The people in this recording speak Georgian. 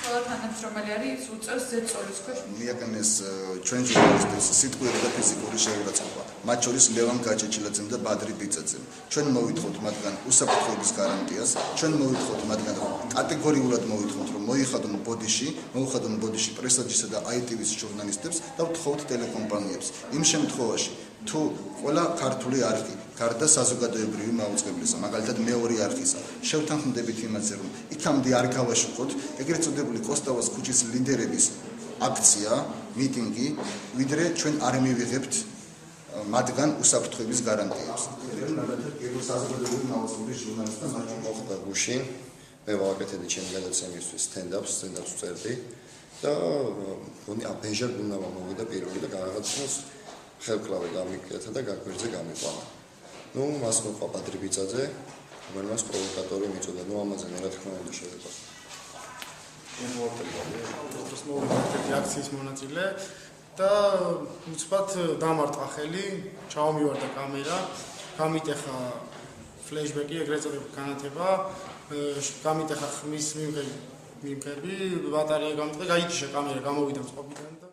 თანამშრომელი არის უწევს ზეწოლის ქვეშ. მიაკნეს ჩვენ ჟურნალისტებს სიტყვიერი და ფიზიკური შეურაცხყოფა. მათ შორის ლევან გაჭეჭილაძემ და ბადრი ბიწაძემ. ჩვენ მოვითხოვთ მათგან უსაფრთხოების გარანტიას, ჩვენ მოვითხოვთ მათგან კატეგორიულად მოვითხოვთ რომ მოიხადონ ბოდიში პრესაჯისა და ITV-ის ჟურნალისტებს და ვთხოვთ ტელეკომპანიებს. იმ შემთხვევაში თუ ყველა ქართული არხი გარდა საზოგადოებრივი მაუწყებლისა, მაგალითად მეორე არხისა, შევთანხმდებით იმაზე, რომ იქამდე არ გავაშუქოთ, ეგრეთ წოდებული კოსტავას ქუჩის ლიდერების აქცია, მიტინგი, ვიდრე ჩვენ არ მივიღებთ მათგან უსაფრთხოების გარანტიებს. საზოგადოებრივი მაუწყებლის ჟურნალისტთა მოხდა გუშინ, მე ვაკეთებდი ჩემი გადაცემისთვის სტენდაპს ვწერდი და ბეჟა გუნდამა მოვიდა პირველი და რაღაცას ხელკლავე გამიკეთა და გაგვერდზე გამიყვანა. მას მოყვა ბადრი ბიწაძე, რომელმაც პროვოკატორი მიწოდა. ამაზე მე რა თქმა უნდა შევეყო. აქციის მონაწილე და უცბად დამარტყა ხელი, ჩაომივარდა კამერა, გამიტეხა ფლეშბექი, ეგრეთ წოდებული განათება, გამიტეხა ხმის მიმღები, ბატარეა გამიტეხა, გაიჭიშა კამერა, გამოვიდა წყობიდან და